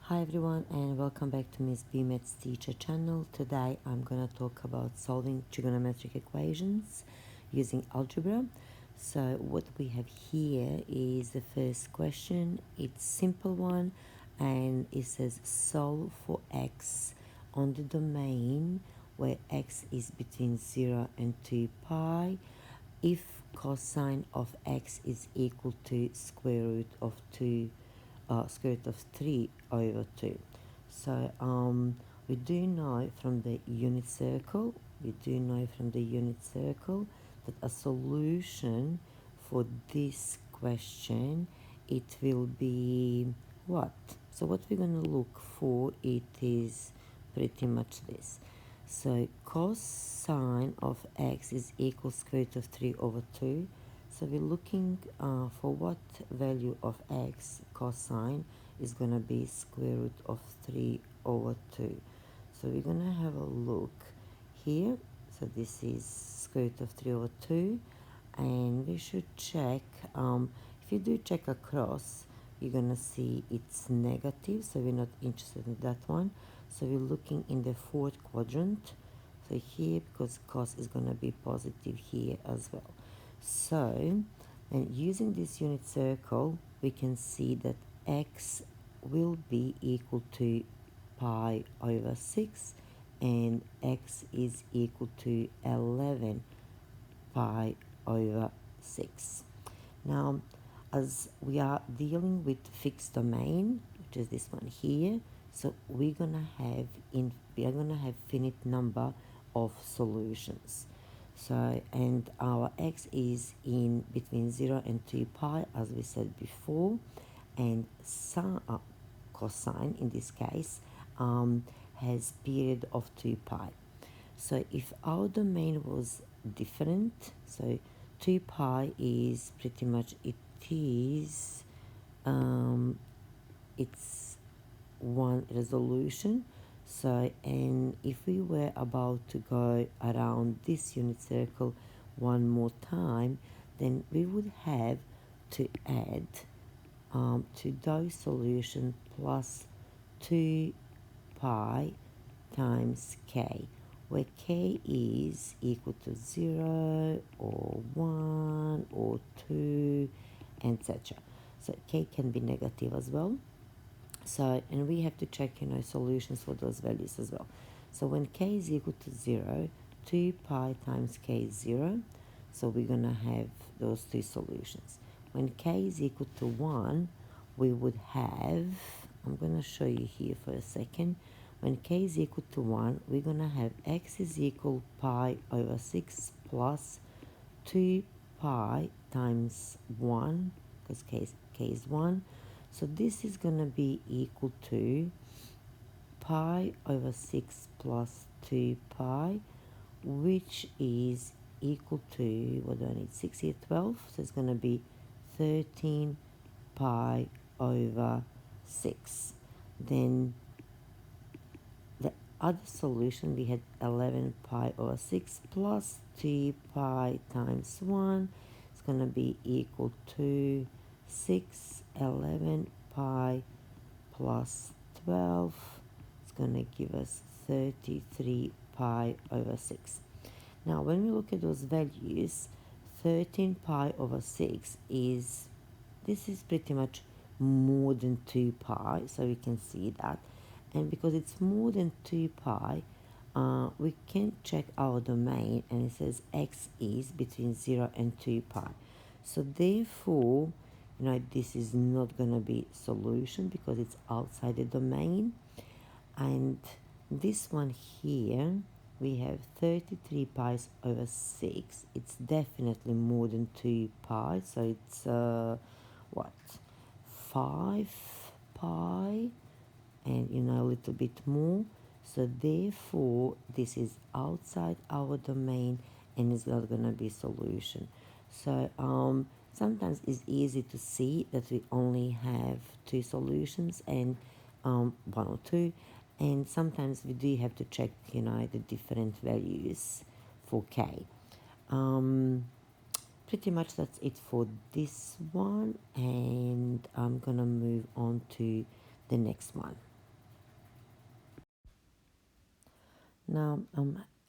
Hi everyone and welcome back to Miss B Maths Teacher channel. Today I'm gonna talk about solving trigonometric equations using algebra. So what we have here is the first question. It's simple one and it says solve for x on the domain where x is between 0 and 2 pi if cosine of x is equal to square root of 3 over 2. So we do know from the unit circle, that a solution for this question, it will be what? So what we're going to look for, it is pretty much this. So cosine of x is equal square root of 3 over 2. So we're looking for what value of x cosine is going to be square root of 3 over 2. So we're going to have a look here. So this is square root of 3 over 2. And we should check, if you do check across, you're going to see it's negative. So we're not interested in that one. So we're looking in the fourth quadrant. So here, because cos is going to be positive here as well. So, and using this unit circle, we can see that x will be equal to pi over 6 and x is equal to 11 pi over 6. Now, as we are dealing with fixed domain, which is this one here, so we're gonna have finite number of solutions. So, and our x is in between 0 and 2 pi, as we said before, and cosine in this case has period of 2 pi. So if our domain was different, so 2 pi is pretty much, it's one resolution. So, and if we were about to go around this unit circle one more time, then we would have to add to those solutions plus 2 pi times k, where k is equal to 0 or 1 or 2, etc. So k can be negative as well. So, and we have to check, solutions for those values as well. So when k is equal to 0, 2 pi times k is 0. So we're going to have those two solutions. When k is equal to 1, we would have, I'm going to show you here for a second. When k is equal to 1, we're going to have x is equal pi over 6 plus 2 pi times 1, because k is 1. So this is going to be equal to pi over 6 plus 2 pi, which is equal to, what do I need, 6 here, 12. So it's going to be 13 pi over 6. Then the other solution, we had 11 pi over 6 plus 2 pi times 1. It's going to be equal to 6, 11 pi plus 12. It's going to give us 33 pi over 6. Now, when we look at those values, 13 pi over 6 is, this is pretty much more than 2 pi, so we can see that. And because it's more than 2 pi, we can check our domain, and it says x is between 0 and 2 pi. So therefore, this is not going to be solution because it's outside the domain. And this one here, we have 33 pi over 6. It's definitely more than 2 pi, so it's what, 5 pi and a little bit more. So therefore this is outside our domain and it's not going to be solution. So sometimes it's easy to see that we only have two solutions and one or two, and sometimes we do have to check the different values for k. Pretty much that's it for this one, and I'm gonna move on to the next one. Now,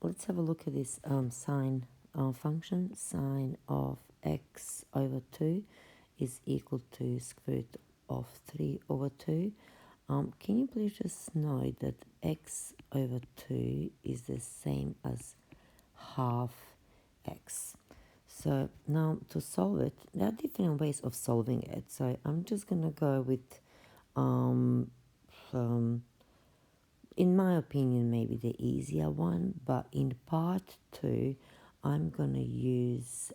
let's have a look at this sine function. Sine of x over 2 is equal to square root of 3 over 2. Can you please just note that x over 2 is the same as half x. So now to solve it, there are different ways of solving it. So I'm just going to go with in my opinion, maybe the easier one, but in part 2, I'm going to use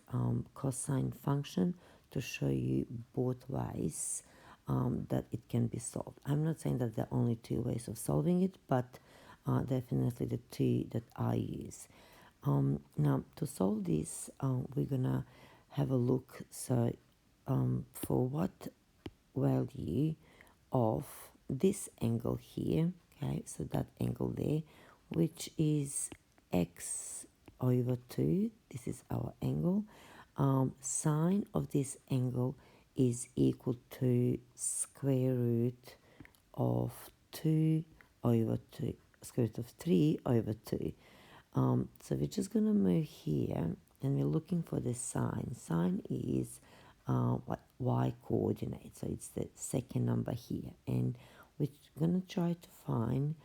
cosine function to show you both ways that it can be solved. I'm not saying that there are only two ways of solving it, but definitely the two that I use. Now, to solve this, we're going to have a look. So for what value of this angle here, okay, so that angle there, which is x over 2, this is our angle, sine of this angle is equal to square root of 2 over 2, square root of 3 over 2. So we're just going to move here and we're looking for the sine. Sine is y coordinate, so it's the second number here, and we're going to try to find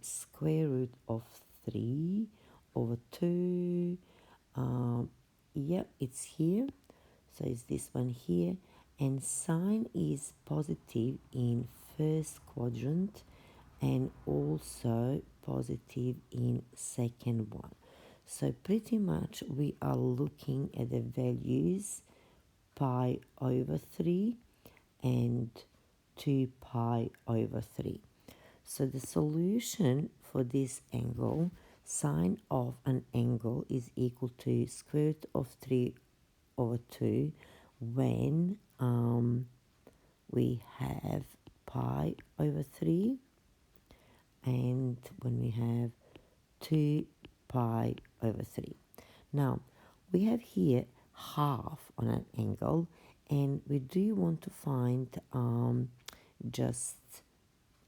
square root of 3 over 2. Yep, it's here, so it's this one here, and sine is positive in first quadrant and also positive in second one. So pretty much we are looking at the values pi over 3 and 2 pi over 3. So the solution for this angle, sine of an angle is equal to square root of 3 over 2 when we have pi over 3 and when we have 2 pi over 3. Now, we have here half on an angle, and we do want to find just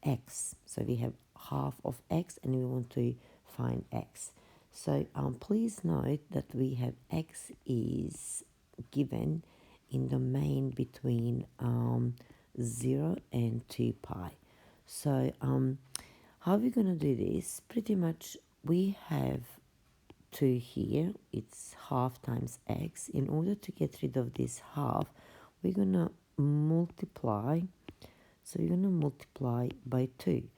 x. So we have half of x, and we want to find x. So please note that we have x is given in the domain between 0 and 2 pi. So how are we going to do this? Pretty much we have 2 here, it's half times x. In order to get rid of this half, we're going to multiply. So we're going to multiply by 2.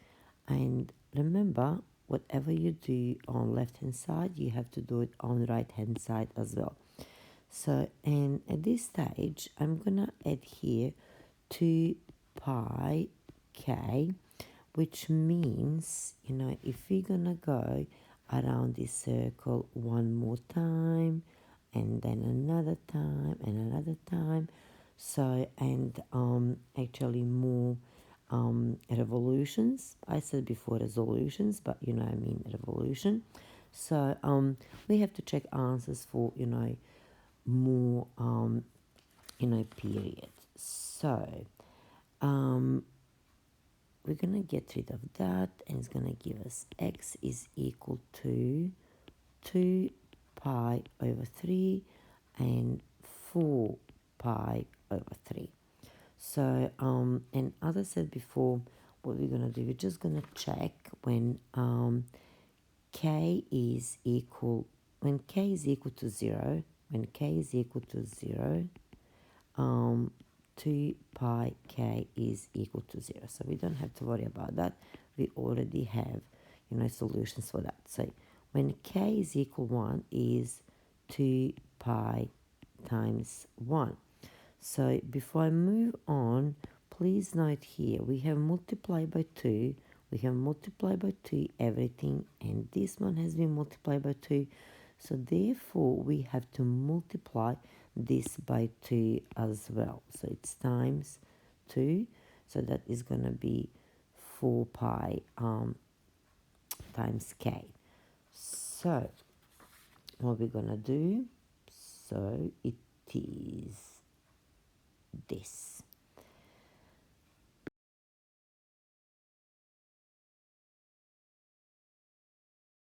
And remember, whatever you do on left hand side, you have to do it on right hand side as well. So, and at this stage, I'm going to add here 2 pi k, which means, you know, if we're going to go around this circle one more time, and then another time, and another time, so, and actually more revolutions. I said before resolutions, but you know I mean revolution. So we have to check answers for, you know, more period. So we're gonna get rid of that, and it's gonna give us x is equal to 2 pi over 3 and 4 pi over 3. So and as I said before, what we're gonna do, we're just gonna check when k is equal to 0, when k is equal to 0, 2 pi k is equal to 0. So we don't have to worry about that. We already have, you know, solutions for that. So when k is equal 1 is 2 pi times 1. So before I move on, please note here, we have multiplied by 2, we have multiplied by 2 everything, and this one has been multiplied by 2. So therefore, we have to multiply this by 2 as well. So it's times 2, so that is going to be 4 pi times k. So what we're going to do, so it is this.